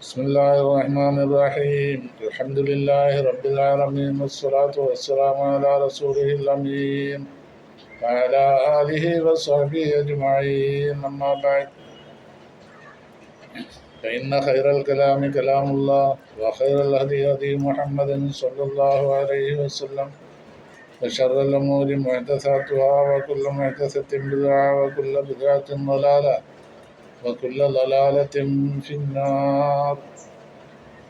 بسم الله الرحمن الرحيم الحمد لله رب العالمين والصلاة والسلام على رسوله الأمين وعلى آله وصحبه أجمعين أما بعد فإن خير الكلام كلام الله وخير الهدي هدي محمد صلى الله عليه وسلم وشر الأمور محدثاتها وكل محدثة بدعة وكل بدعة ضلالة وكل ضلالة في النار.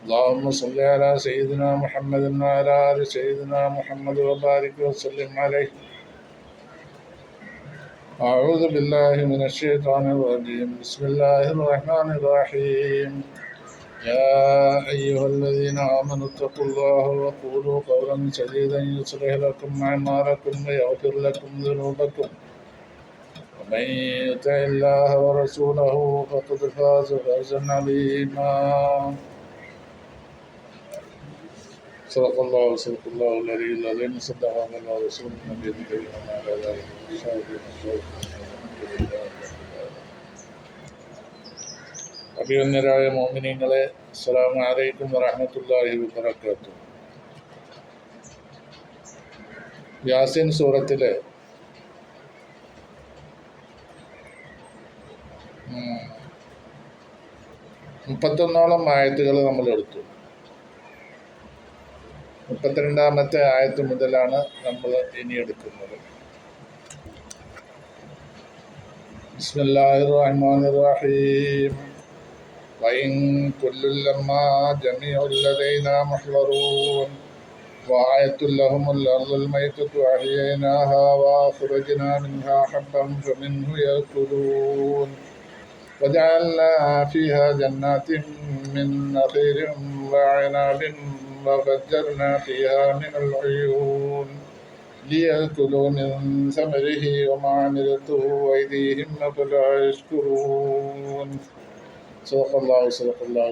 اللهم صل على سيدنا محمد وعلى آل سيدنا محمد وبارك وسلم عليه. أعوذ بالله من الشيطان الرجيم. بسم الله الرحمن الرحيم. يا أيها الذين آمنوا اتقوا الله وقولوا قولا سديدا يصلح لكم أعمالكم ويغفر لكم ذنوبكم ومن يطع الله ورسوله فقد فاز فوزا عظيما. صدق الله العلي العظيم. صدق الله رسول النبي الكريم وعلى آله وصحبه അഭിവന്യരായ മോമിനീങ്ങളെ, അസ്സലാമു അലൈക്കും വറഹ്മത്തുള്ളാഹി വബറകാതുഹു. യാസീൻ സൂറത്തിലെ 31 ആയത്തുകൾ നമ്മൾ എടുത്തു. 32 ആയത്ത് മുതലാണ് നമ്മൾ ഇനി എടുക്കുന്നത്. ബിസ്മില്ലാഹിർ റഹ്മാനിർ റഹീം. വഇൻ കുല്ലു ലമ്മാ ജമീഉൽ ലദൈനാ മുഹ്ളറൂൻ വആയത്തുൽ ലഹുമുൽ അർളുൽ മൈതത്തു അഹ്യൈനാഹാ വഅഖ്റജ്നാ മിൻഹാ ഹബ്ബൻ ഫമിൻഹു യഅകുലൂൻ വജഅൽനാ ഫീഹാ ജന്നാത്തിൻ മിൻ നഖീലിൻ വഅനാബിൻ وفجرنا فيها من العيون ليأكلوا من ثمره وما عملته أيديهم أفلا يشكرون. صدق الله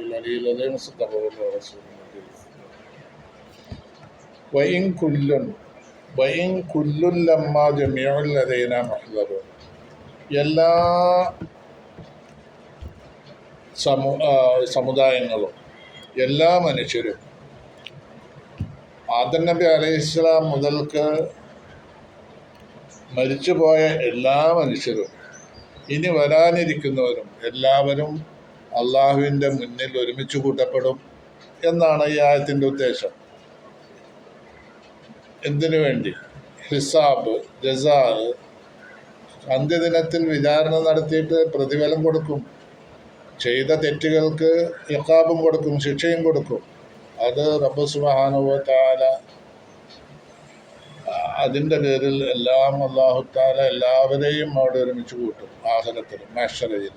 العلي العظيم. صدق الله رسوله الكريم. وإن كل لما جميع لدينا محضرون. എല്ലാ സമുദായങ്ങളും എല്ലാ മനുഷ്യരും ആദം നബി അലൈഹിസ്സലാം മുതൽക്ക് മരിച്ചുപോയ എല്ലാ മനുഷ്യരും ഇനി വരാനിരിക്കുന്നവരും എല്ലാവരും അള്ളാഹുവിൻ്റെ മുന്നിൽ ഒരുമിച്ച് കൂട്ടപ്പെടും എന്നാണ് ഈ ആയത്തിൻ്റെ ഉദ്ദേശം. എന്തിനു വേണ്ടി? ഹിസാബ്, ജസാ, അന്ത്യദിനത്തിൽ വിചാരണ നടത്തിയിട്ട് പ്രതിഫലം കൊടുക്കും. ചെയ്ത തെറ്റുകൾക്ക് ഇഖാബും കൊടുക്കും, ശിക്ഷയും കൊടുക്കും. അത് റബ്ബ് സുബ്ഹാനഹു വ തആല അതിൻ്റെ പേരിൽ എല്ലാം അല്ലാഹു തആല എല്ലാവരെയും അവിടെ ഒരുമിച്ച് കൂട്ടും ആഖിറത്തിൽ, മഹ്ശറയിൽ.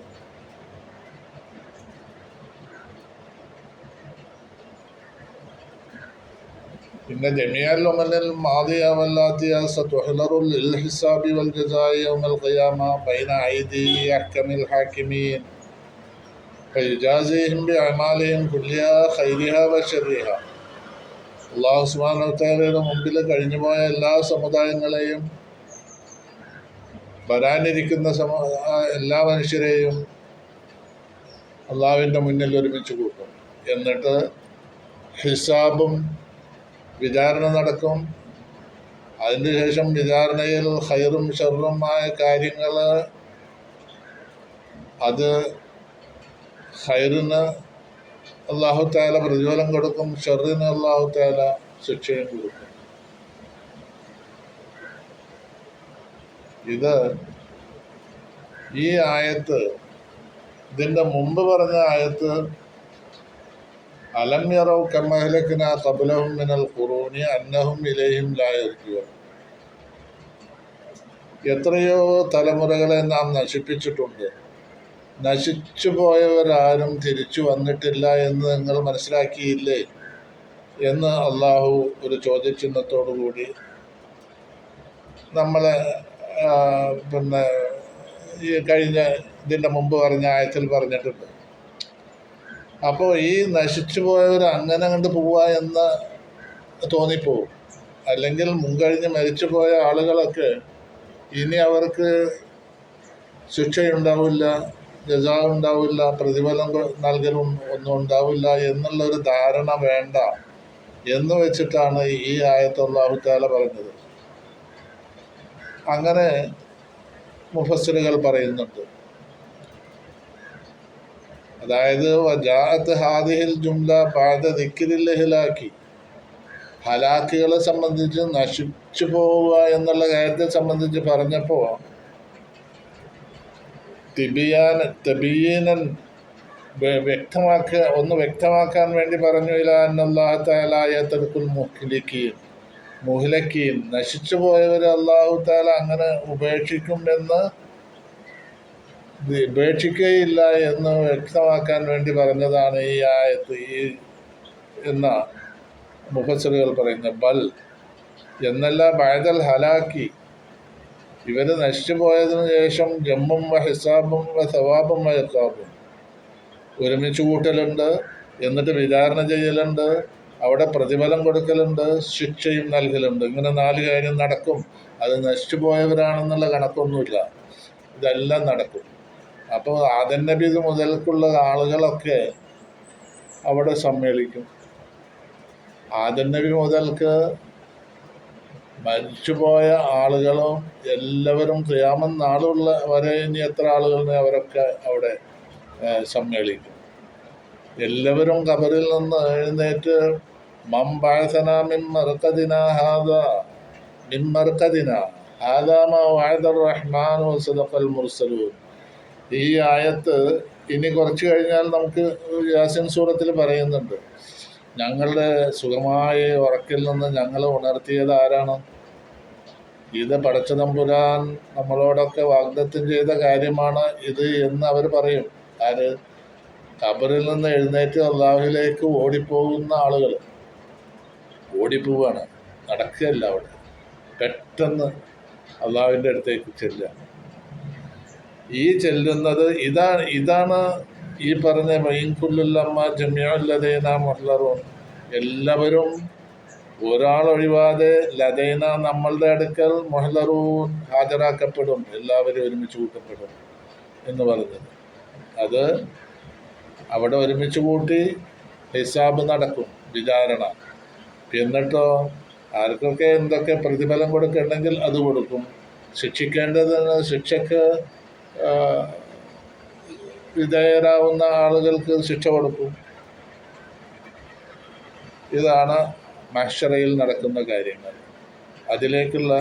പിന്നെ ജമീഅൽ ഉമമിൽ മാദിയ വല്ലാത്തിയ സതുഹ്ലറുൽ ലിൽ ഹിസാബി വൽ ജസാഇ യൗമൽ ഖിയാമ ബൈന ഐദി അഹ്കമിൽ ഹാകിമീൻ ഫയുജാസിഹിം ബിഅമാലിഹിം കുല്ലിഹാ ഖൈരിഹാ വശർരിഹാ. അല്ലാഹു സുബ്ഹാനഹു വ തആലയുടെ മുമ്പിൽ കഴിഞ്ഞുപോയ എല്ലാ സമുദായങ്ങളെയും വരാനിരിക്കുന്ന എല്ലാ മനുഷ്യരെയും അള്ളാഹുവിൻ്റെ മുന്നിൽ ഒരുമിച്ച് കൂട്ടും. എന്നിട്ട് ഹിസാബും വിചാരണ നടക്കും. അതിനുശേഷം വിചാരണയിൽ ഖൈറും ഷർറുമായ കാര്യങ്ങൾ, അത് ഖൈറിന് അല്ലാഹു തആല പ്രതിഫലം കൊടുക്കും, ഷർറിന് അല്ലാഹു തആല ശിക്ഷയും കൊടുക്കും. ഈ ആയത്ത്, ഇതിൻ്റെ മുമ്പ് പറഞ്ഞ ആയത്ത് അലം യറൗ കമാ അഹ്ലക്നാ ഖബ്ലഹും മിനൽ ഖുറൂനി അന്നഹും ഇലൈഹിം ലാ യർജിഊൻ. എത്രയോ തലമുറകളെ നാം നശിപ്പിച്ചിട്ടുണ്ട്, നശിച്ചു പോയവരാരും തിരിച്ചു വന്നിട്ടില്ല എന്ന് നിങ്ങൾ മനസ്സിലാക്കിയില്ലേ എന്ന് അള്ളാഹു ഒരു ചോദ്യചിഹ്നത്തോടു കൂടി നമ്മളെ ഈ കഴിഞ്ഞ ഇതിൻ്റെ മുമ്പ് പറഞ്ഞ ആയത്തിൽ പറഞ്ഞിട്ടുണ്ട്. അപ്പോൾ ഈ നശിച്ചു പോയവർ അങ്ങനെ കണ്ട് പോവുക എന്ന് തോന്നിപ്പോവും. അല്ലെങ്കിൽ മുൻകഴിഞ്ഞ് മരിച്ചു പോയ ആളുകളൊക്കെ ഇനി അവർക്ക് ശിക്ഷയുണ്ടാവില്ല, ജസാ ഉണ്ടാവില്ല, പ്രതിഫലം നൽകലും ഒന്നും ഉണ്ടാവില്ല എന്നുള്ളൊരു ധാരണ വേണ്ട എന്ന് വെച്ചിട്ടാണ് ഈ ആയത്ത് അല്ലാഹു തആല പറഞ്ഞത്. അങ്ങനെ മുഫസ്സിറുകൾ പറയുന്നുണ്ട്. അതായത് വജാഅത്ത് ഹാദിഹിൽ ജുംല ബഅദ ദിക്രിൽ ഇഹ്ലാക്കി, ഹലാക്കുകളെ സംബന്ധിച്ച് നശിച്ചു പോവുക എന്നുള്ള കാര്യത്തെ സംബന്ധിച്ച് പറഞ്ഞപ്പോൾ തബീയനൻ വ്യക്തമാക്കാൻ വേണ്ടി പറഞ്ഞു. ഇലാ അന്നല്ലാഹു തആല യതർക്കുൽ മുഹ്ലിക്കീൻ, നശിച്ചു പോയവരെ അല്ലാഹു തആല അങ്ങനെ ഉപേക്ഷിക്കുകയില്ല എന്ന് വ്യക്തമാക്കാൻ വേണ്ടി പറഞ്ഞതാണ് ഈ ആയത്ത് എന്ന മുഫസ്സിറുകൾ പറയുന്നത്. ബൽ എന്നല്ല, ബഅദൽ ഹലാക്കി, ഇവർ നശിച്ചു പോയതിനു ശേഷം ജമ്മും ഹിസാബും സവാബും ഇഖാബും, ഒരുമിച്ച് കൂട്ടലുണ്ട്, എന്നിട്ട് വിചാരണ ചെയ്യലുണ്ട്, അവിടെ പ്രതിഫലം കൊടുക്കലുണ്ട്, ശിക്ഷയും നൽകലുണ്ട്. ഇങ്ങനെ 4 കാര്യം നടക്കും. അത് നശിച്ചു പോയവരാണെന്നുള്ള കണക്കൊന്നുമില്ല, ഇതെല്ലാം നടക്കും. അപ്പോൾ ആദം നബി മുതൽക്കുള്ള ആളുകളൊക്കെ അവിടെ സമ്മേളിക്കും. ആദം നബി മുതൽക്ക് മരിച്ചുപോയ ആളുകളും എല്ലാവരും ഖിയാമത്ത് നാളുള്ള വരെ ഇനി എത്ര ആളുകളുണ്ട് അവരൊക്കെ അവിടെ സമ്മേളിക്കും. എല്ലാവരും ഖബറിൽ നിന്ന് എഴുന്നേറ്റ് മൻ ബഅസനാ മിൻ മർഖദിനാ ഹാദാ മാ വഅദർ റഹ്മാനു വസദഖൽ മുർസലൂൻ. ഈ ആയത്ത് ഇനി കുറച്ച് കഴിഞ്ഞാൽ നമുക്ക് യാസീൻ സൂറത്തിൽ പറയുന്നുണ്ട്. ഞങ്ങളുടെ സുഖമായ ഉറക്കിൽ നിന്ന് ഞങ്ങളെ ഉണർത്തിയത് ആരാണ്? ഇത് പടച്ച തമ്പുരാൻ നമ്മളോടൊക്കെ വാഗ്ദത്തം ചെയ്ത കാര്യമാണ് ഇത് എന്ന് അവർ പറയും. ആര്? ഖബറിൽ നിന്ന് എഴുന്നേറ്റ് അള്ളാഹുവിലേക്ക് ഓടിപ്പോകുന്ന ആളുകൾ. ഓടിപ്പോവാണ്, നടക്കുകയല്ല. അവിടെ പെട്ടെന്ന് അള്ളാഹുവിൻ്റെ അടുത്തേക്ക് ചെല്ലുക. ഈ ചെല്ലുന്നത് ഇതാണ് ഈ പറഞ്ഞ വൈൻകുല്ലുല്ലമ്മ ജമിഉല്ലദൈന മുഹ്ളറൂൻ, എല്ലാവരും ഒരാളൊഴിവാതെ ലദൈന നമ്മളുടെ അടുക്കൽ മുഹ്ളറൂൻ ഹാജരാക്കപ്പെടും, എല്ലാവരും ഒരുമിച്ച് കൂട്ടപ്പെടും എന്ന് പറഞ്ഞത്. അത് അവിടെ ഒരുമിച്ച് കൂട്ടി ഹിസാബ് നടക്കും, വിചാരണ. എന്നിട്ടോ ആർക്കൊക്കെ എന്തൊക്കെ പ്രതിഫലം കൊടുക്കണമെങ്കിൽ അത് കൊടുക്കും. ശിക്ഷിക്കേണ്ടതിന് ശിക്ഷക്ക് വിധേയരാവുന്ന ആളുകൾക്ക് ശിക്ഷ കൊടുക്കും. ഇതാണ് മഹ്ശറയിൽ നടക്കുന്ന കാര്യങ്ങൾ. അതിലേക്കുള്ള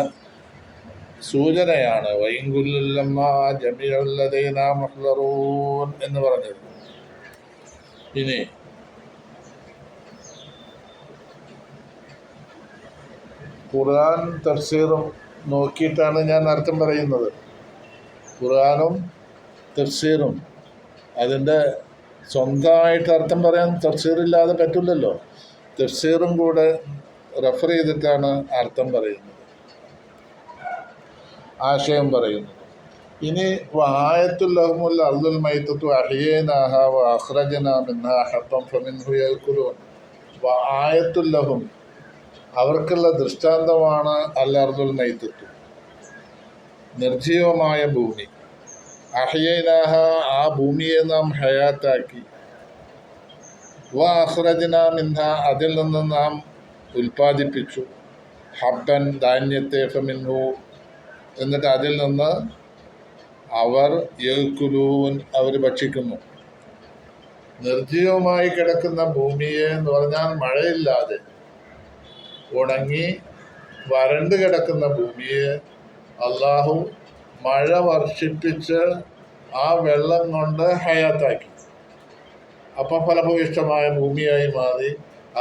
സൂചനയാണ് വൈൻകുല്ലുല്ലമ്മ ജമിഉല്ലദൈന മുഹ്ളറൂൻ എന്ന് പറഞ്ഞത്. ഇനി ഖുർആൻ തഫ്സീറും നോക്കിയിട്ടാണ് ഞാൻ അർത്ഥം പറയുന്നത്. ഖുർആനും തഫ്സീറും അതിൻ്റെ സ്വന്തമായിട്ട് അർത്ഥം പറയാൻ തഫ്സീറില്ലാതെ പറ്റില്ലല്ലോ. തഫ്സീറും കൂടെ റെഫർ ചെയ്തിട്ടാണ് അർത്ഥം പറയുന്നത്, ആശയം പറയുന്നത്. ഇനി വആയത്തുൽ ലഹുമുൽ അർദുൽ മൈതത്തു അഹ്യൈനാഹാ വഅഖ്റജ്നാ മിൻഹാ ഹബ്ബൻ ഫമിൻഹു യഅ്കുലൂൻ. വആയത്തുൽ ലഹും, അവർക്കുള്ള ദൃഷ്ടാന്തമാണ് അൽ അർദുൽ മൈതത്തു, നിർജീവമായ ഭൂമി. അഹ്യൈനാഹ, ആ ഭൂമിയെ നാം ഹയാത്താക്കി. വഅഖ്റജ്നാ മിൻഹാ, അതിൽ നിന്ന് നാം ഉൽപ്പാദിപ്പിച്ചു. ഹബ്ബൻ, ധാന്യത്തെ, ഫമിൻഹു, എന്നിട്ട് അതിൽ നിന്ന് അവർ യഅ്കുലൂൻ, അവർ ഭക്ഷിക്കുന്നു. നിർജീവമായി കിടക്കുന്ന ഭൂമിയെ എന്ന് പറഞ്ഞാൽ മഴയില്ലാതെ ഉണങ്ങി വരണ്ട് കിടക്കുന്ന ഭൂമിയെ അള്ളാഹു മഴ വർഷിപ്പിച്ച് ആ വെള്ളം കൊണ്ട് ഹയാത്താക്കി. അപ്പം ഫലഭൂയിഷ്ടമായ ഭൂമിയായി മാറി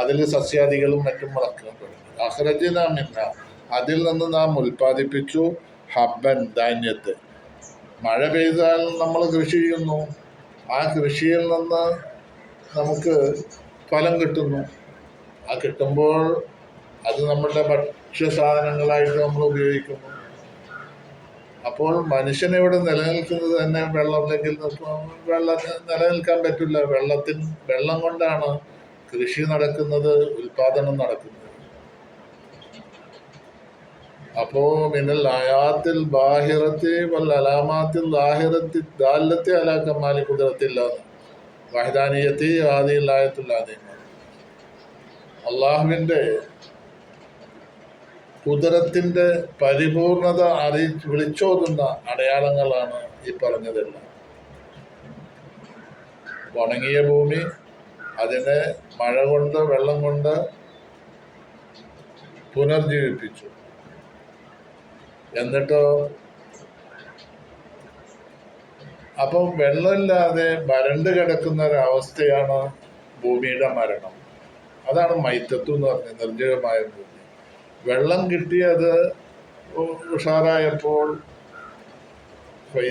അതിൽ സസ്യാദികളും മറ്റും മുളക്കാൻ തുടങ്ങി. അഖ്റജ്നാ മിൻഹാ, അതിൽ നിന്ന് നാം ഉൽപ്പാദിപ്പിച്ചു. ഹബ്ബൻ, ധാന്യത്തെ. മഴ പെയ്താൽ നമ്മൾ കൃഷി ചെയ്യുന്നു, ആ കൃഷിയിൽ നിന്ന് നമുക്ക് ഫലം കിട്ടുന്നു. ആ കിട്ടുമ്പോൾ അത് നമ്മളുടെ ഭക്ഷ്യസാധനങ്ങളായിട്ട് നമ്മൾ ഉപയോഗിക്കുന്നു. അപ്പോൾ മനുഷ്യനിവിടെ നിലനിൽക്കുന്നത് തന്നെ വെള്ളമില്ലെങ്കിൽ നിലനിൽക്കാൻ പറ്റില്ല. വെള്ളം കൊണ്ടാണ് കൃഷി നടക്കുന്നത്, ഉൽപാദനം നടക്കുന്നത്. അപ്പോൾ മിനൽ ആയാത്തിൽ ബാഹിറത്തി വൽ അലാമാത്തിൽ ദാഹിറത്തി ദാലത്തി അലാ കമാലി കുദറത്തില്ല വഹദാനിയത്തി ആദിയിൽ ആയത്തുല്ലാതെ അള്ളാഹുവിൻ്റെ കുദറത്തിൻ്റെ പരിപൂർണത വിളിച്ചോതുന്ന അടയാളങ്ങളാണ് ഈ പറഞ്ഞതെല്ലാം. ഉണങ്ങിയ ഭൂമി അതിനെ മഴ കൊണ്ട് വെള്ളം കൊണ്ട് പുനർജീവിപ്പിച്ചു. എന്നിട്ടോ അപ്പം വെള്ളമില്ലാതെ വരണ്ട് കിടക്കുന്ന ഒരവസ്ഥയാണ് ഭൂമിയുടെ മരണം. അതാണ് മൈത്തത്വം എന്ന് പറഞ്ഞത്, നിർജ്ജീവമായ ഭൂമി. വെള്ളം കിട്ടിയത് ഉഷാറായപ്പോൾ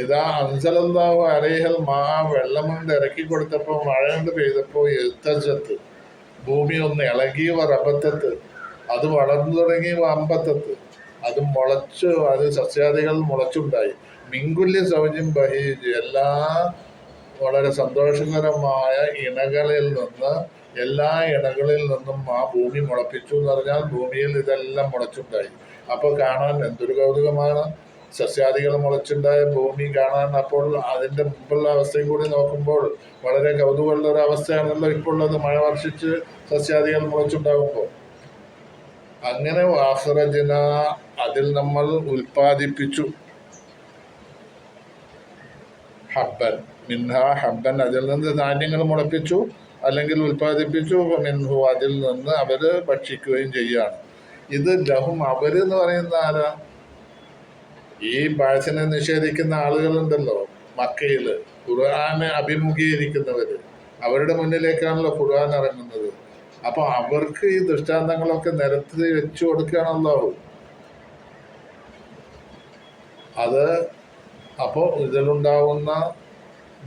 ഇതാ അൻസലല്ലാഹു അലൈഹൽ മാ, വെള്ളം കൊണ്ട് ഇറക്കി കൊടുത്തപ്പോൾ മഴ കൊണ്ട് പെയ്തപ്പോൾ എഴുത്തജത്ത്, ഭൂമി ഒന്ന് ഇളകി റബത്തത്ത്, അത് വളർന്നു തുടങ്ങി അമ്പത്തത്ത്, അത് മുളച്ചു, അത് സസ്യാദികൾ മുളച്ചുണ്ടായി. മിങ്കുല്യ സൗജം ബഹീജ്, എല്ലാ വളരെ സന്തോഷകരമായ ഇണകളിൽ നിന്ന്, എല്ലാ ഇണകളിൽ നിന്നും ആ ഭൂമി മുളപ്പിച്ചു എന്ന് പറഞ്ഞാൽ ഭൂമിയിൽ ഇതെല്ലാം മുളച്ചുണ്ടായി. അപ്പോൾ കാണാൻ എന്തൊരു കൗതുകമാണ്, സസ്യാദികൾ മുളച്ചുണ്ടായ ഭൂമി കാണാൻ. അപ്പോൾ അതിൻ്റെ മുമ്പുള്ള അവസ്ഥയും കൂടി നോക്കുമ്പോൾ വളരെ കൗതുകമുള്ള ഒരു അവസ്ഥയാണല്ലോ ഇപ്പോൾ ഉള്ളത്, മഴ വർഷിച്ച് സസ്യാദികൾ മുളച്ചുണ്ടാകുമ്പോൾ. അങ്ങനെ വാഹ്റജന, അതിൽ നമ്മൾ ഉൽപ്പാദിപ്പിച്ചു, ഹബ്ബൻ മിൻഹ ഹബ്ബൻ, അതിൽ നിന്ന് ധാന്യങ്ങൾ മുളപ്പിച്ചു അല്ലെങ്കിൽ ഉൽപ്പാദിപ്പിച്ചു, മിൻഹു അതിൽ നിന്ന് അവർ ഭക്ഷിക്കുകയും ചെയ്യുകയാണ്. ഇത് ലഹും, അവരെന്ന് പറയുന്ന ആരാ? ഈ ബാസിനെ നിഷേധിക്കുന്ന ആളുകളുണ്ടല്ലോ മക്കയിൽ, ഖുർആനെ അഭിമുഖീകരിക്കുന്നവർ, അവരുടെ മുന്നിലേക്കാണല്ലോ ഖുർആൻ ഇറങ്ങുന്നത്. അപ്പൊ അവർക്ക് ഈ ദൃഷ്ടാന്തങ്ങളൊക്കെ നിരത്തി വെച്ചു കൊടുക്കുകയാണല്ലോ അത്. അപ്പോൾ ഇതിലുണ്ടാവുന്ന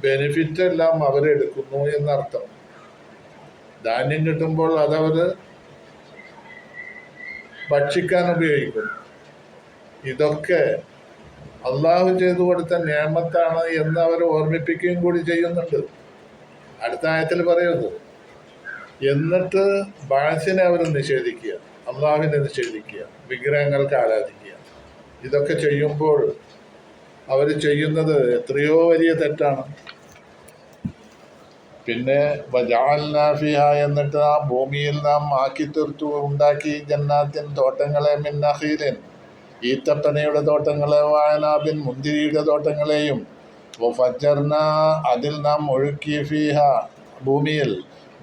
ബെനിഫിറ്റ് എല്ലാം അവരെടുക്കുന്നു എന്നർത്ഥം. ധാന്യം കിട്ടുമ്പോൾ അതവർ ഭക്ഷിക്കാൻ ഉപയോഗിക്കുന്നു. ഇതൊക്കെ അള്ളാഹു ചെയ്തു കൊടുത്ത നിയമത്താണ് എന്ന് അവർ ഓർമ്മിപ്പിക്കുകയും കൂടി ചെയ്യുന്നുണ്ട്. അടുത്ത ആയത്തിൽ പറയുന്നത്, എന്നിട്ട് ബാസിനെ അവർ നിഷേധിക്കുക, അള്ളാഹുവിനെ നിഷേധിക്കുക, വിഗ്രഹങ്ങൾക്ക് ആരാധിക്കുക. ഇതൊക്കെ ചെയ്യുമ്പോൾ അവർ ചെയ്യുന്നത് എത്രയോ വലിയ തെറ്റാണ്. പിന്നെ വജഅൽനാ ഫിഹാ, എന്നിട്ട് ആ ഭൂമിയിൽ നാം ആക്കി തീർത്തു, ഉണ്ടാക്കി, ജന്നാത്തിൻ തോട്ടങ്ങളെ, മിൻ നഖീലിൻ ഈത്തപ്പനയുടെ തോട്ടങ്ങളെ, വഅനാബിൻ മുന്തിരിയുടെ തോട്ടങ്ങളെയും, വഫജ്ജർനാ അതിൽ നാം ഒഴുക്കി, ഫീഹ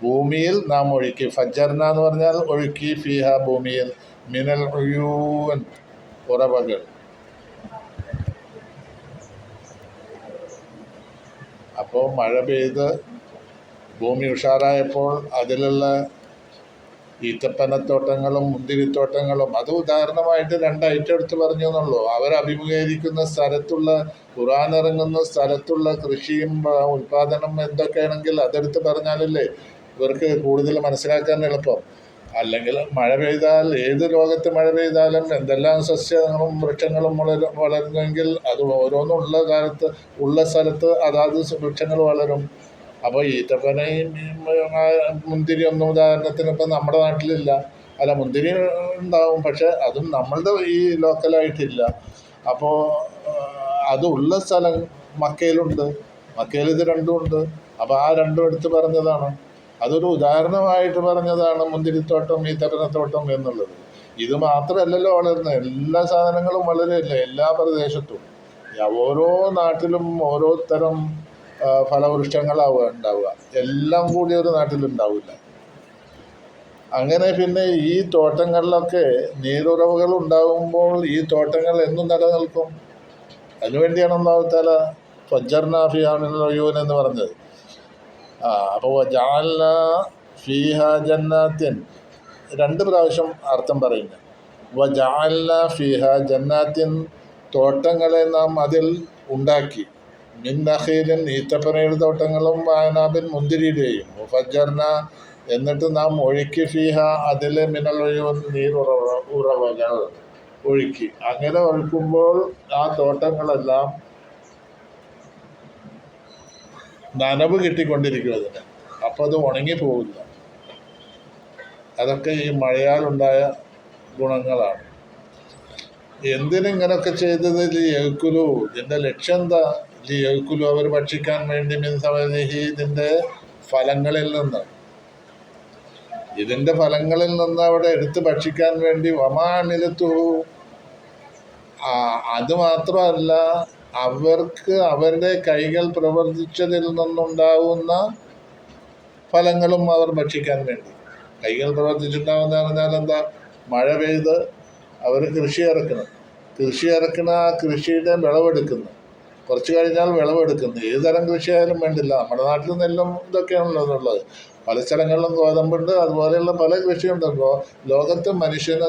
ഭൂമിയിൽ നാം ഒഴുക്കി. ഫജ്ജർന എന്ന് പറഞ്ഞാൽ ഒഴുക്കി, ഫീഹ ഭൂമിയിൽ, മിനൽ ഉയൂൻ ഉറവകൾ. അപ്പോൾ മഴ പെയ്ത് ഭൂമി ഉഷാറായപ്പോൾ അതിലുള്ള ഈത്തപ്പനത്തോട്ടങ്ങളും മുന്തിരിത്തോട്ടങ്ങളും, അത് ഉദാഹരണമായിട്ട് 2 ഐറ്റം എടുത്ത് പറഞ്ഞു എന്നുള്ളൂ. അവരഭിമുഖീകരിക്കുന്ന സ്ഥലത്തുള്ള, ഖുർആൻ ഇറങ്ങുന്ന സ്ഥലത്തുള്ള കൃഷിയും ഉൽപാദനം എന്തൊക്കെയാണെങ്കിൽ അതെടുത്ത് പറഞ്ഞാലല്ലേ ഇവർക്ക് കൂടുതൽ മനസ്സിലാക്കാൻ എളുപ്പം. അല്ലെങ്കിൽ മഴ പെയ്താൽ, ഏത് ലോകത്ത് മഴ പെയ്താലും എന്തെല്ലാം സസ്യങ്ങളും വൃക്ഷങ്ങളും വളരുന്നെങ്കിൽ അത് ഓരോന്നും ഉള്ള സ്ഥലത്ത് അതാത് വൃക്ഷങ്ങൾ വളരും. അപ്പോൾ ഈത്തപ്പനയും മുന്തിരി ഒന്നും ഉദാഹരണത്തിന് ഇപ്പം നമ്മുടെ നാട്ടിലില്ല. അല്ല, മുന്തിരി ഉണ്ടാവും, പക്ഷെ അതും നമ്മളുടെ ഈ ലോക്കലായിട്ടില്ല. അപ്പോൾ അതുള്ള സ്ഥലം മക്കയിലുണ്ട്, മക്കയിൽ ഇത് രണ്ടും ഉണ്ട്. അപ്പോൾ ആ രണ്ടും എടുത്ത് പറഞ്ഞതാണ്, അതൊരു ഉദാഹരണമായിട്ട് പറഞ്ഞതാണ് മുന്തിരിത്തോട്ടം, ഈത്തപ്പനത്തോട്ടം എന്നുള്ളത്. ഇത് മാത്രമല്ലല്ലോ വളരുന്നത്, എല്ലാ സാധനങ്ങളും വളരെയല്ല എല്ലാ പ്രദേശത്തും. ഓരോ നാട്ടിലും ഓരോ തരം ഉണ്ടാവുക, എല്ലാം കൂടി ഒരു നാട്ടിലുണ്ടാവില്ല. അങ്ങനെ പിന്നെ ഈ തോട്ടങ്ങളിലൊക്കെ നീരുറവുകൾ ഉണ്ടാകുമ്പോൾ ഈ തോട്ടങ്ങൾ എന്നും നിലനിൽക്കും. അതിനുവേണ്ടിയാണ് അല്ലാഹു തആല ഫജ്ജർനാ ഫീഹാ മിനൽ ഉയൂൻ എന്ന് പറഞ്ഞത്. അപ്പോൾ ജഅൽനാ ഫീഹാ ജന്നാത്തിൻ, 2 പ്രാവശ്യം അർത്ഥം പറയുന്നത്. വജഅൽനാ ഫീഹാ ജന്നാത്തിൻ, തോട്ടങ്ങളെ നാം അതിൽ ഉണ്ടാക്കി, മിൻ നഖീലിൻ ഈത്തപ്പനയുടെ തോട്ടങ്ങളും, വഅനാബിൻ മുന്തിരിയുടെയും, ഫജ്ജർന എന്നിട്ട് നാം ഒഴുക്കി, ഫീഹ അതിൽ, മിനൽ ഉയൂൻ ഉറവകൾ ഒഴുക്കി. അങ്ങനെ ഒഴുക്കുമ്പോൾ ആ തോട്ടങ്ങളെല്ലാം നനവ് കിട്ടിക്കൊണ്ടിരിക്കും അതിന്. അപ്പോൾ അത് ഉണങ്ങിപ്പോവില്ല. അതൊക്കെ ഈ മഴയാലുണ്ടായ ഗുണങ്ങളാണ്. എന്തിനിങ്ങനൊക്കെ ചെയ്തത്? ലിയക്കുലു, ഇതിന്റെ ലക്ഷ്യം എന്താ? ലിയക്കുലു, അവർ ഭക്ഷിക്കാൻ വേണ്ടി, മിൻ സമരിഹി, ഇതിന്റെ ഫലങ്ങളിൽ നിന്ന് അവിടെ എടുത്ത് ഭക്ഷിക്കാൻ വേണ്ടി. വമാമിലത്തു, അത് മാത്രമല്ല, അവർക്ക് അവരുടെ കൈകൾ പ്രവർത്തിച്ചതിൽ നിന്നുണ്ടാവുന്ന ഫലങ്ങളും അവർ ഭക്ഷിക്കാൻ വേണ്ടി. കൈകൾ പ്രവർത്തിച്ചിട്ടുണ്ടാവുന്ന പറഞ്ഞാൽ എന്താ? മഴ പെയ്ത് അവർ കൃഷി ഇറക്കുന്ന ആ കൃഷിയുടെ വിളവെടുക്കുന്നു. കുറച്ച് കഴിഞ്ഞാൽ വിളവെടുക്കുന്നു. ഏത് തരം കൃഷിയായാലും വേണ്ടില്ല. നമ്മുടെ നാട്ടിൽ നെല്ലും ഇതൊക്കെയാണല്ലോ ഉള്ളത്. പല സ്ഥലങ്ങളിലും ഗോതമ്പുണ്ട്, അതുപോലെയുള്ള പല കൃഷിയുണ്ടല്ലോ. ലോകത്ത് മനുഷ്യന്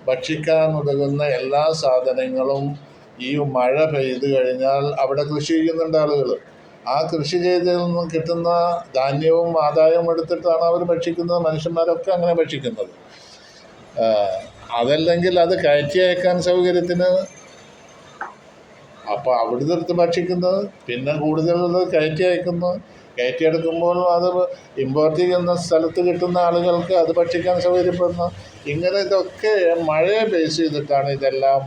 ഭക്ഷിക്കാൻ ഉതകുന്ന എല്ലാ സാധനങ്ങളും ഈ മഴ പെയ്തു കഴിഞ്ഞാൽ അവിടെ കൃഷി ചെയ്യുന്നുണ്ട് ആളുകൾ. ആ കൃഷി ചെയ്തതിൽ നിന്ന് കിട്ടുന്ന ധാന്യവും ആദായവും എടുത്തിട്ടാണ് അവർ ഭക്ഷിക്കുന്നത്. മനുഷ്യന്മാരൊക്കെ അങ്ങനെ ഭക്ഷിക്കുന്നത്. അതല്ലെങ്കിൽ അത് കയറ്റി അയക്കാൻ സൗകര്യത്തിന്, അപ്പോൾ അവിടുത്തെ അടുത്ത് ഭക്ഷിക്കുന്നത്. പിന്നെ കൂടുതലുള്ളത് കയറ്റി അയക്കുന്നു. കയറ്റിയെടുക്കുമ്പോൾ അത് ഇമ്പോർട്ട് ചെയ്യുന്ന സ്ഥലത്ത് കിട്ടുന്ന ആളുകൾക്ക് അത് ഭക്ഷിക്കാൻ സൗകര്യപ്പെടുന്നു. ഇങ്ങനെ ഇതൊക്കെ മഴയെ ബേസ് ചെയ്തിട്ടാണ് ഇതെല്ലാം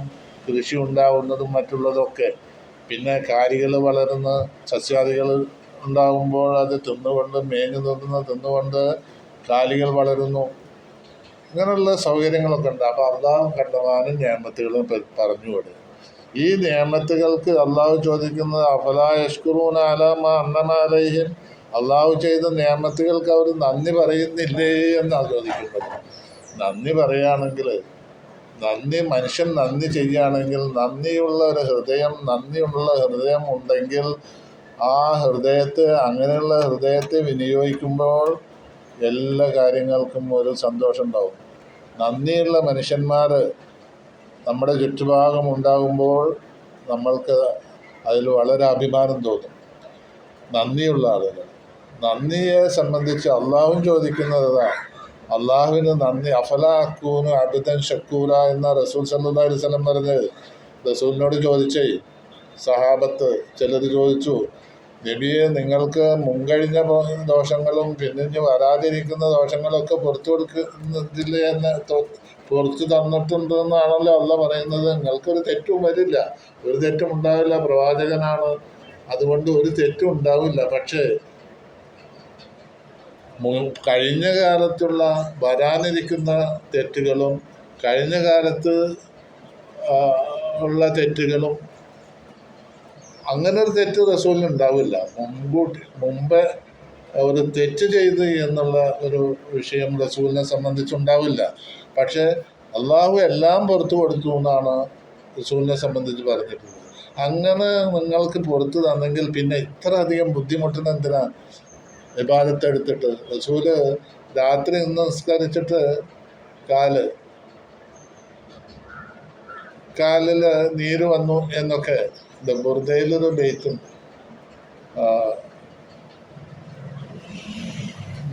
കൃഷി ഉണ്ടാവുന്നതും മറ്റുള്ളതൊക്കെ. പിന്നെ കാലികൾ വളരുന്ന സസ്യാദികൾ ഉണ്ടാകുമ്പോൾ അത് തിന്നുകൊണ്ട്, മേഞ്ഞു തിന്നുകൊണ്ട് കാലികൾ വളരുന്നു. ഇങ്ങനെയുള്ള സൗകര്യങ്ങളൊക്കെ ഉണ്ട്. അപ്പോൾ അള്ളാഹു കണ്ടമാനം നിഅമത്തുകളും പറഞ്ഞു കൊടുക്കും. ഈ നിഅമത്തുകൾക്ക് അള്ളാഹു ചോദിക്കുന്നത് അഫലാ യശ്കുറൂന അലാ മാ അൻഅമ അലൈഹിം, അള്ളാഹു ചെയ്ത നിഅമത്തുകൾക്ക് അവർ നന്ദി പറയുന്നില്ലേ എന്നാണ് ചോദിക്കുന്നത്. നന്ദി പറയുകയാണെങ്കിൽ, മനുഷ്യൻ നന്ദി ചെയ്യുകയാണെങ്കിൽ, നന്ദിയുള്ള ഹൃദയം ഉണ്ടെങ്കിൽ ആ അങ്ങനെയുള്ള ഹൃദയത്തെ വിനിയോഗിക്കുമ്പോൾ എല്ലാ കാര്യങ്ങൾക്കും ഒരു സന്തോഷം ഉണ്ടാവും. നന്ദിയുള്ള മനുഷ്യന്മാർ നമ്മുടെ ചുറ്റുഭാഗം ഉണ്ടാകുമ്പോൾ നമ്മൾക്ക് അതിൽ വളരെ അഭിമാനം തോന്നും. നന്ദിയുള്ള ആളുകൾ, നന്ദിയെ സംബന്ധിച്ച് അള്ളാഹുവും ചോദിക്കുന്നതാണ്. അള്ളാഹുവിന് നന്ദി. അഫലാ അക്കൂനു അബ്ദൻ ഷക്കൂറ എന്ന റസൂൽ സല്ലല്ലാഹു അലൈഹി വസല്ലം പറഞ്ഞത്. റസൂലിനോട് ചോദിച്ചേ സഹാബത്ത് ചിലർ ചോദിച്ചു, നബിയെ, നിങ്ങൾക്ക് മുൻകഴിഞ്ഞ ദോഷങ്ങളും പിന്നെ വരാതിരിക്കുന്ന ദോഷങ്ങളൊക്കെ പുറത്തു കൊടുക്കുന്നില്ലേ എന്ന് പുറത്തു തന്നിട്ടുണ്ടെന്നാണല്ലോ അള്ള പറയുന്നത്. നിങ്ങൾക്കൊരു തെറ്റും വരില്ല, ഒരു തെറ്റും ഉണ്ടാവില്ല, പ്രവാചകനാണ്, അതുകൊണ്ട് ഒരു തെറ്റും ഉണ്ടാവില്ല. പക്ഷേ കഴിഞ്ഞ കാലത്തുള്ള വരാനിരിക്കുന്ന തെറ്റുകളും കഴിഞ്ഞ കാലത്ത് ഉള്ള തെറ്റുകളും, അങ്ങനെ ഒരു തെറ്റ് റസൂലിന് ഉണ്ടാവില്ല. മുമ്പേ ഒരു തെറ്റ് ചെയ്ത് എന്നുള്ള ഒരു വിഷയം റസൂലിനെ സംബന്ധിച്ചുണ്ടാവില്ല. പക്ഷേ അള്ളാഹു എല്ലാം പുറത്തു കൊടുത്തു എന്നാണ് റസൂലിനെ സംബന്ധിച്ച് പറഞ്ഞിട്ടുള്ളത്. അങ്ങനെ നിങ്ങൾക്ക് പുറത്തു തന്നെങ്കിൽ പിന്നെ ഇത്ര അധികം ബുദ്ധിമുട്ടുന്ന എന്തിനാ? ഇബാദത്തെടുത്തിട്ട് റസൂല് രാത്രി നിസ്കരിച്ചിട്ട് കാലിൽ നീര് വന്നു എന്നൊക്കെ ബുർദയിലൊരു ബെയ്ത്തും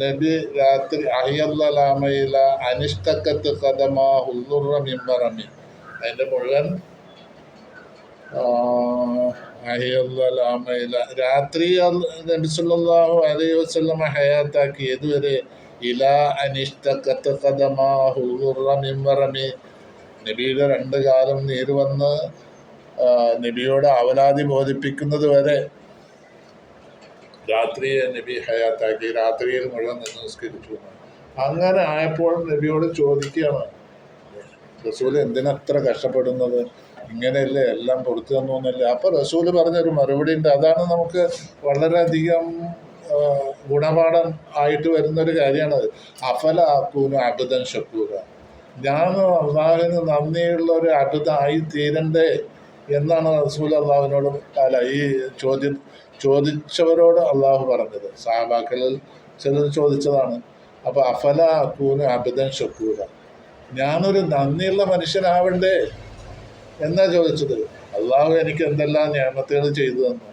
നബി രാത്രി അഹിയല്ലാമയില അനിഷ്ടക്കത്ത് കഥമാ ഹുല്ലുറ മിമ്പറമി, അതിൻ്റെ മുഴുവൻ അഹിയല്ലാമയില രാത്രി നബി സല്ലല്ലാഹു അലൈഹി വസല്ലം ഹയാത്താക്കി. ഇതുവരെ ഇലാ അനിഷ്ടക്കത്ത് കഥമാ ഹുല്ലുറ മിമ്പറമി, നബിയുടെ 2 കാലം നീര് വന്ന് നബിയോട് അവലാതി ബോധിപ്പിക്കുന്നത് വരെ രാത്രിയെ നബി ഹയാത്താക്കി. രാത്രിയിൽ മുഴുവൻ നിന്ന് നിസ്കരിച്ചു. അങ്ങനെ ആയപ്പോൾ നബിയോട് ചോദിക്കുകയാണ്, റസൂൽ എന്തിനത്ര കഷ്ടപ്പെടുന്നത്? ഇങ്ങനെയല്ലേ എല്ലാം പുറത്തു തന്നോന്നല്ലേ? അപ്പോൾ റസൂൽ പറഞ്ഞൊരു മറുപടി ഉണ്ട്. അതാണ് നമുക്ക് വളരെയധികം ഗുണപാഠം ആയിട്ട് വരുന്നൊരു കാര്യമാണത്. അഫല ആക്കൂനു അബ്ദൻ ഷക്കൂറ, ഞാൻ അള്ളാഹുവിന് നന്ദിയുള്ള ഒരു അബ്ദായി തീരണ്ടേ എന്നാണ് റസൂൽ അള്ളാഹുവിനോട് ഈ ചോദിച്ചവരോട് അള്ളാഹു പറഞ്ഞത്. സഹാബാക്കളിൽ ചിലർ ചോദിച്ചതാണ്. അപ്പോൾ അഫല അക്കൂന് അബ്ദൻ ഷക്കൂറ, ഞാനൊരു നന്ദിയുള്ള മനുഷ്യനാവണ്ടേ എന്നാ ചോദിച്ചത്. അള്ളാഹു എനിക്ക് എന്തെല്ലാം നിഅമത്തുകൾ ചെയ്തു തന്നു.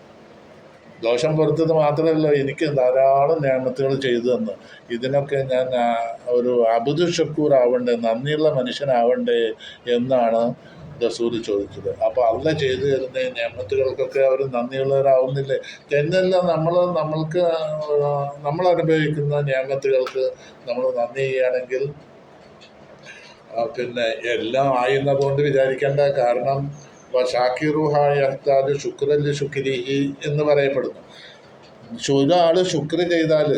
ദോഷം പുറത്തത് മാത്രമല്ല, എനിക്ക് ധാരാളം നിഅമത്തുകൾ ചെയ്തു തന്നു. ഇതിനൊക്കെ ഞാൻ ഒരു അബ്ദു ഷക്കൂർ ആവണ്ടേ, നന്ദിയുള്ള മനുഷ്യനാവണ്ടേ എന്നാണ് റസൂൽ ചോദിച്ചത്. അപ്പോൾ അള്ള ചെയ്തു തരുന്ന നിഅമത്തുകൾക്കൊക്കെ അവർ നന്ദിയുള്ളവരാവുന്നില്ലേ? എന്നല്ല നമ്മൾ അനുഭവിക്കുന്ന നിഅമത്തുകൾക്ക് നമ്മൾ നന്ദി ചെയ്യുകയാണെങ്കിൽ പിന്നെ എല്ലാം ആയെന്നതുകൊണ്ട് വിചാരിക്കേണ്ട. കാരണം ഷാക്കിറുഹായ് ശുക്രല് ശുക്രിഹി എന്ന് പറയപ്പെടുന്നു. ഒരാൾ ശുക്ർ ചെയ്താൽ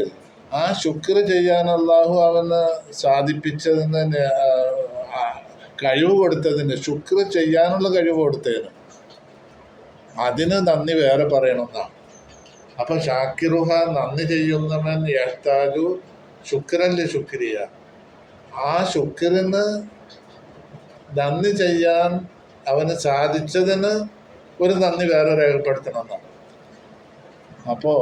ആ ശുക്ർ ചെയ്യാൻ അള്ളാഹു അവന് സാധിപ്പിച്ചതിന് കഴിവ് കൊടുത്തതിന്, ശുക്ർ ചെയ്യാനുള്ള കഴിവ് കൊടുത്തതിന് അതിന് നന്ദി വേറെ പറയണമെന്നാണ്. അപ്പം ഷാക്കിറുഹ നന്ദി ചെയ്യുന്നവൻ യഹ്താജു ശുക്രല് ശുക്രിയ, ആ ശുക്രിന് നന്ദി ചെയ്യാൻ അവന് സാധിച്ചതിന് ഒരു നന്ദി വേറെ രേഖപ്പെടുത്തണമെന്നാണ്. അപ്പോൾ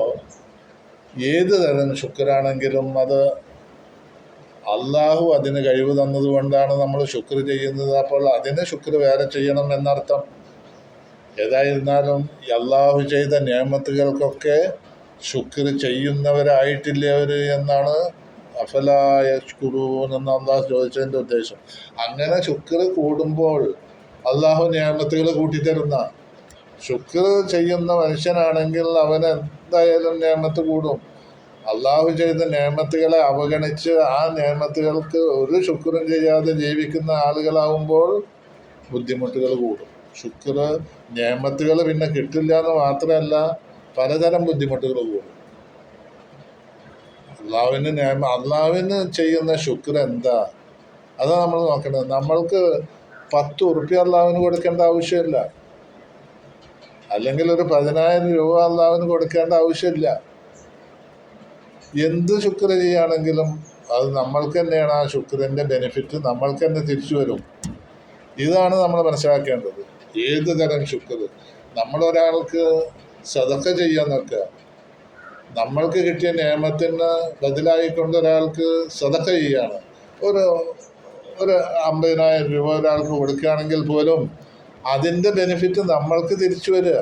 ഏത് തരം ശുക്രാണെങ്കിലും അത് അള്ളാഹു അതിന് കഴിവ് തന്നതുകൊണ്ടാണ് നമ്മൾ ശുക്ർ ചെയ്യുന്നത്. അപ്പോൾ അതിന് ശുക്ർ വേറെ ചെയ്യണം എന്നർത്ഥം. ഏതായിരുന്നാലും അള്ളാഹു ചെയ്ത നിഅമത്തുകൾക്കൊക്കെ ശുക്ർ ചെയ്യുന്നവരായിട്ടില്ല അവർ എന്നാണ് അഫലായ യശ്കുറൂൻ എന്ന് അള്ളാഹു ചോദിച്ചതിൻ്റെ ഉദ്ദേശം. അങ്ങനെ ശുക്ർ കൂടുമ്പോൾ അള്ളാഹു നിഅമത്തുകൾ കൂട്ടിത്തരുന്ന, ശുക്ർ ചെയ്യുന്ന മനുഷ്യനാണെങ്കിൽ അവൻ എന്തായാലും നിഅമത്ത് കൂടും. അള്ളാഹു ചെയ്ത നിഅമത്തുകളെ അവഗണിച്ച് ആ നിഅമത്തുകൾക്ക് ഒരു ശുക്രും ചെയ്യാതെ ജീവിക്കുന്ന ആളുകളാവുമ്പോൾ ബുദ്ധിമുട്ടുകൾ കൂടും. ശുക്ർ നിഅമത്തുകൾ പിന്നെ കിട്ടില്ല എന്ന് മാത്രമല്ല, പലതരം ബുദ്ധിമുട്ടുകൾ കൂടും. അള്ളാഹുവിന് ചെയ്യുന്ന ശുക്ർ എന്താ, അതാണ് നമ്മൾ നോക്കേണ്ടത്. നമ്മൾക്ക് 10 ഉറുപ്പ്യ അള്ളാഹുവിന് കൊടുക്കേണ്ട ആവശ്യമില്ല, അല്ലെങ്കിൽ ഒരു 10,000 രൂപ അള്ളാഹുവിന് കൊടുക്കേണ്ട ആവശ്യമില്ല. എന്ത് ശുക്ർ ചെയ്യുകയാണെങ്കിലും അത് നമ്മൾക്ക് തന്നെയാണ്, ആ ശുക്രിൻ്റെ ബെനിഫിറ്റ് നമ്മൾക്ക് തന്നെ തിരിച്ചു വരും. ഇതാണ് നമ്മൾ മനസ്സിലാക്കേണ്ടത്. ഏത് തരം ശുക്ർ, നമ്മളൊരാൾക്ക് സദഖ ചെയ്യാൻ നോക്കുക, നമ്മൾക്ക് കിട്ടിയ നിഅമത്തിന് ബദലായിക്കൊണ്ട് ഒരാൾക്ക് സദഖ ചെയ്യുകയാണ്. ഒരു 50,000 രൂപ ഒരാൾക്ക് കൊടുക്കുകയാണെങ്കിൽ പോലും അതിൻ്റെ ബെനിഫിറ്റ് നമ്മൾക്ക് തിരിച്ചു വരിക.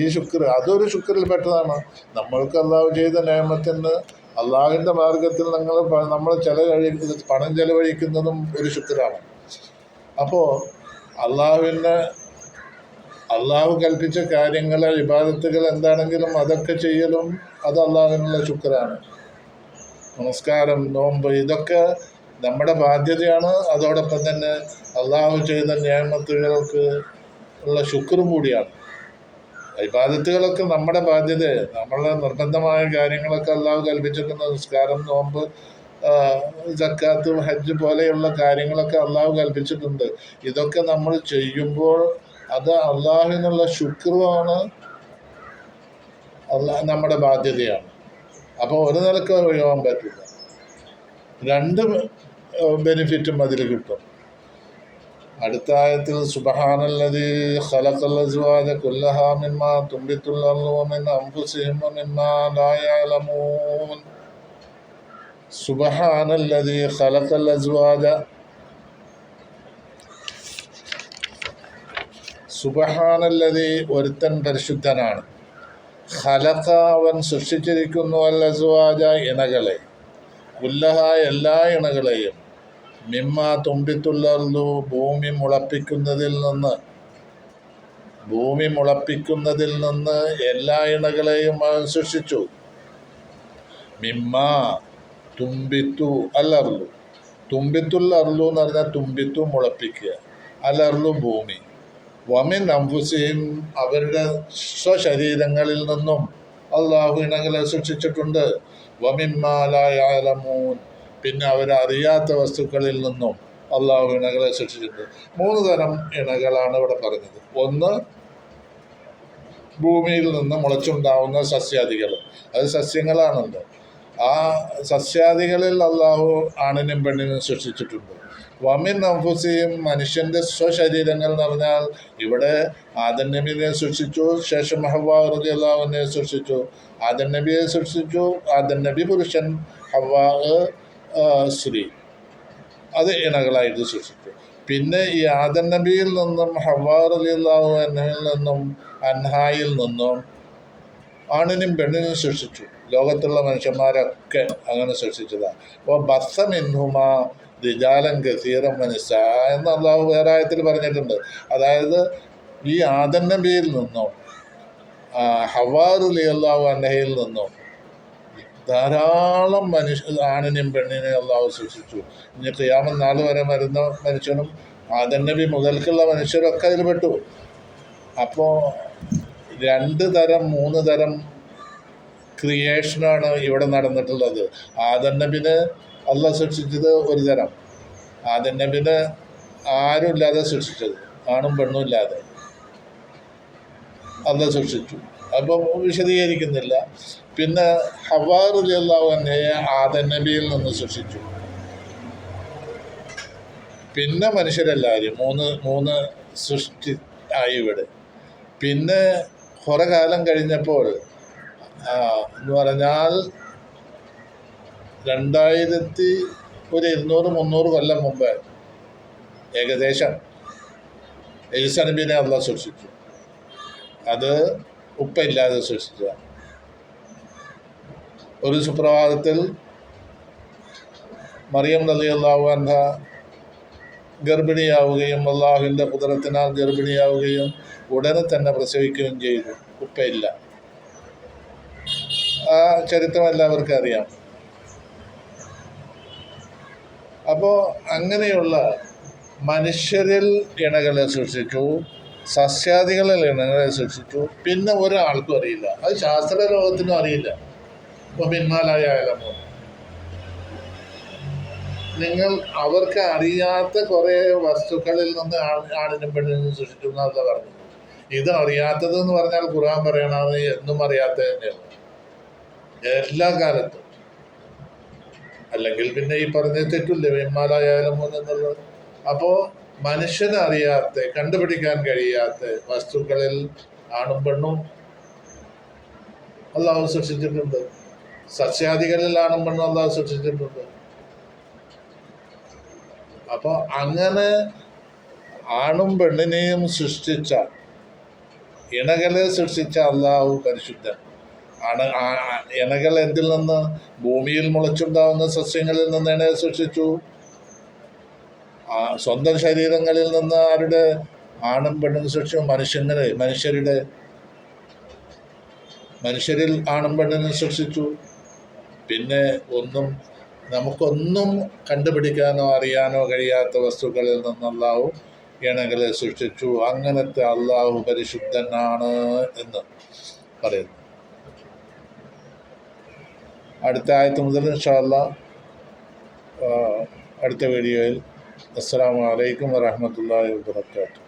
ഈ ശുക്ർ അതൊരു ശുക്രിൽ പെട്ടതാണ്. നമ്മൾക്ക് അള്ളാഹു ചെയ്ത നിഅമത്തിന് അള്ളാഹുവിൻ്റെ മാർഗത്തിൽ നമ്മൾ പണം ചെലവഴിക്കുന്നതും ഒരു ശുക്രാണ്. അപ്പോൾ അള്ളാഹു കൽപ്പിച്ച കാര്യങ്ങൾ, ഇബാദത്തുകൾ എന്താണെങ്കിലും അതൊക്കെ ചെയ്യലും അത് അള്ളാഹുവിനുള്ള ശുക്രാണ്. നമസ്കാരം, നോമ്പ്, ഇതൊക്കെ നമ്മുടെ ബാധ്യതയാണ്. അതോടൊപ്പം തന്നെ അള്ളാഹു ചെയ്ത നിഅമത്തുകൾക്ക് ഉള്ള ശുക്രും കൂടിയാണ്. ഇബാദത്തുകളൊക്കെ നമ്മുടെ ബാധ്യത, നമ്മളെ നിർബന്ധമായ കാര്യങ്ങളൊക്കെ അള്ളാഹു കൽപ്പിച്ചിട്ടുണ്ട്. നമസ്കാരം, നോമ്പ്, സക്കാത്ത്, ഹജ്ജ് പോലെയുള്ള കാര്യങ്ങളൊക്കെ അള്ളാഹു കൽപ്പിച്ചിട്ടുണ്ട്. ഇതൊക്കെ നമ്മൾ ചെയ്യുമ്പോൾ അത് അള്ളാഹുവിനുള്ള ശുക്രുമാണ്, നമ്മുടെ ബാധ്യതയാണ്. അപ്പോൾ ഒരു നിലക്ക് ഒഴിവാൻ പറ്റില്ല. 2 ബെനിഫിറ്റും അതിൽ കിട്ടും. അടുത്ത ആയത്തിൽ സുബ്ഹാനല്ലദീ ഖലഖൽ അസ്വാജ കുല്ലഹാ മിമ്മാ തുംബിത്തുൽ അർളു വമിൻ അൻഫുസിഹിം വമിമ്മാ ലാ യഅലമൂൻ. സുബ്ഹാനല്ലദീ ഖലഖൽ അസ്വാജ, സുബ്ഹാനല്ലദീ ഒരുത്തൻ പരിശുദ്ധനാണ്, ഖലഖ അവൻ സൃഷ്ടിച്ചിരിക്കുന്നു, അൽ അസ്വാജ ഇണകളെ, കുല്ലഹ എല്ലാ ഇണകളെയും, മിമ്മ തുമ്പിത്തുള്ളു ഭൂമി മുളപ്പിക്കുന്നതിൽ നിന്ന് എല്ലാ ഇണകളെയും അവൻ സൃഷ്ടിച്ചു. മിമ്മ തുമ്പിത്തു അല്ലർലു, തുമ്പിത്തുൽ അർലു എന്ന് പറഞ്ഞാൽ തുമ്പിത്തു മുളപ്പിക്കുക, അലർലു ഭൂമി, വമിൻ അൻഫുസിഹിം അവരുടെ സ്വശരീരങ്ങളിൽ നിന്നും അള്ളാഹു ഇണകളെ സൃഷ്ടിച്ചിട്ടുണ്ട്, വമിമ്മാ ലാ യഅലമൂൻ പിന്നെ അവരറിയാത്ത വസ്തുക്കളിൽ നിന്നും അള്ളാഹു ഇണകളെ സൃഷ്ടിച്ചിട്ടുണ്ട്. 3 തരം ഇണകളാണ് ഇവിടെ പറഞ്ഞത്. ഒന്ന്, ഭൂമിയിൽ നിന്ന് മുളച്ചുണ്ടാവുന്ന സസ്യാദികൾ, അത് സസ്യങ്ങളാണല്ലോ. ആ സസ്യാദികളിൽ അള്ളാഹു ആണിനും പെണ്ണിനും സൃഷ്ടിച്ചിട്ടുണ്ട്. വമിൻ അൻഫുസിഹിം മനുഷ്യൻ്റെ സ്വശരീരങ്ങൾ എന്ന് പറഞ്ഞാൽ ഇവിടെ ആദം നബിയെ സൃഷ്ടിച്ചു, ശേഷം ഹവ്വാ റളിയല്ലാഹു അൻഹയെ സൃഷ്ടിച്ചു. ആദം നബിയെ സൃഷ്ടിച്ചു, ആദം നബി പുരുഷൻ, ഹവ്വാ സ്ത്രീ, അത് ഇണകളായിട്ട് സൃഷ്ടിച്ചു. പിന്നെ ഈ ആദം നബിയിൽ നിന്നും ഹവ്വാ റളിയല്ലാഹു അൻഹയിൽ നിന്നും അൻഹായിൽ നിന്നും ആണിനും പെണ്ണിനും സൃഷ്ടിച്ചു. ലോകത്തുള്ള മനുഷ്യന്മാരൊക്കെ അങ്ങനെ സൃഷ്ടിച്ചതാണ്. അപ്പോൾ ബസ്സ മിൻഹുമാ റിജാലൻ കസീറൻ വനിസാ എന്ന് അള്ളാഹു വേറെ ആയത്തിൽ പറഞ്ഞിട്ടുണ്ട്. അതായത് ഈ ആദം നബിയിൽ നിന്നും ഹവ്വാ റളിയല്ലാഹു അൻഹയിൽ നിന്നും ധാരാളം ആണിനെയും പെണ്ണിനെയും അള്ളാഹു സൃഷ്ടിച്ചു. ഇനി ഖിയാമത്ത് നാൾ വരെ വരുന്ന മനുഷ്യനും ആദം നബി മുതൽക്കുള്ള മനുഷ്യരൊക്കെ അതിൽ പെട്ടു. അപ്പോൾ 2 തരം 3 തരം ക്രിയേഷനാണ് ഇവിടെ നടന്നിട്ടുള്ളത്. ആദം നബിനെ അള്ളാഹ് സൃഷ്ടിച്ചത് ഒരു തരം, ആദം നബിനെ ആരും ഇല്ലാതെ സൃഷ്ടിച്ചത്, ആണും പെണ്ണും ഇല്ലാതെ അള്ളാഹ് സൃഷ്ടിച്ചു. അപ്പം വിശദീകരിക്കുന്നില്ല. പിന്നെ ഹവ്വാ റളിയല്ലാഹു അൻഹയെ ആദം നബിയിൽ നിന്ന് സൃഷ്ടിച്ചു. പിന്നെ മനുഷ്യരെല്ലാവരും മൂന്ന് സൃഷ്ടി ആയി ഇവിടെ. പിന്നെ കുറെ കാലം കഴിഞ്ഞപ്പോൾ എന്ന് പറഞ്ഞാൽ 200-300 കൊല്ലം മുമ്പ് ഏകദേശം ഈസാ നബിനെ അള്ളാഹ് സൃഷ്ടിച്ചു. അത് ഉപ്പയില്ലാതെ സൃഷ്ടിച്ച. ഒരു സുപ്രഭാതത്തിൽ മറിയം റളിയല്ലാഹു അൻഹ ഗർഭിണിയാവുകയും അള്ളാഹുവിൻ്റെ ഖുദ്റത്തിനാൽ ഗർഭിണിയാവുകയും ഉടനെ തന്നെ പ്രസവിക്കുകയും ചെയ്തു. ഉപ്പയില്ല. ആ ചരിത്രം എല്ലാവർക്കും അറിയാം. അപ്പോൾ അങ്ങനെയുള്ള മനുഷ്യരിൽ ഇണകളെ സൃഷ്ടിച്ചു, സസ്യാദികളിൽ ഇണകളെ സൃഷ്ടിച്ചു. പിന്നെ ഒരാൾക്കും അറിയില്ല, അത് ശാസ്ത്ര ലോകത്തിനും അറിയില്ല. ഇപ്പോൾ പിന്മാലായാലും നിങ്ങൾ അവർക്ക് അറിയാത്ത കുറേ വസ്തുക്കളിൽ നിന്ന് ആണിനും പെണ്ണിനും സൃഷ്ടിച്ചു എന്നല്ല പറഞ്ഞു. ഇത് അറിയാത്തതെന്ന് പറഞ്ഞാൽ ഖുർആൻ പറയണത് എന്നും അറിയാത്തത് തന്നെയാണ് എല്ലാ കാലത്തും. അല്ലെങ്കിൽ പിന്നെ ഈ പറഞ്ഞ തെറ്റില്ലേ പിന്മാലായാലും എന്നുള്ളത്. അപ്പോൾ മനുഷ്യനറിയാത്ത, കണ്ടുപിടിക്കാൻ കഴിയാത്ത വസ്തുക്കളിൽ ആണും പെണ്ണും അള്ളാഹു സൃഷ്ടിച്ചിട്ടുണ്ട്. സസ്യാദികളിൽ ആണും പെണ്ണും അള്ളാഹു സൃഷ്ടിച്ചിട്ടുണ്ട്. അപ്പോൾ അങ്ങനെ ആണും പെണ്ണിനെയും സൃഷ്ടിച്ച, ഇണകളെ സൃഷ്ടിച്ച അള്ളാഹു പരിശുദ്ധൻ. ഇണകൾ എന്തിൽ നിന്ന്? ഭൂമിയിൽ മുളച്ചുണ്ടാവുന്ന സസ്യങ്ങളിൽ നിന്ന് ഇണയെ സൃഷ്ടിച്ചു. സ്വന്തം ശരീരങ്ങളിൽ നിന്ന് ആരുടെ? ആണും പെണ്ണും സൃഷ്ടിച്ചു. മനുഷ്യരിൽ ആണും പെണ്ണിനും സൃഷ്ടിച്ചു. പിന്നെ നമുക്കൊന്നും കണ്ടുപിടിക്കാനോ അറിയാനോ കഴിയാത്ത വസ്തുക്കളിൽ നിന്ന് അള്ളാഹു ഇണകളെ സൃഷ്ടിച്ചു. അങ്ങനത്തെ അള്ളാഹു പരിശുദ്ധനാണ് എന്ന് പറയുന്നു. അടുത്ത ആയത്ത് മുതൽ ഇൻഷാ അല്ലാഹ് അടുത്ത വീഡിയോയിൽ. അസ്സലാമു അലൈക്കും വറഹ്മത്തുള്ളാഹി വബറകാതുഹു.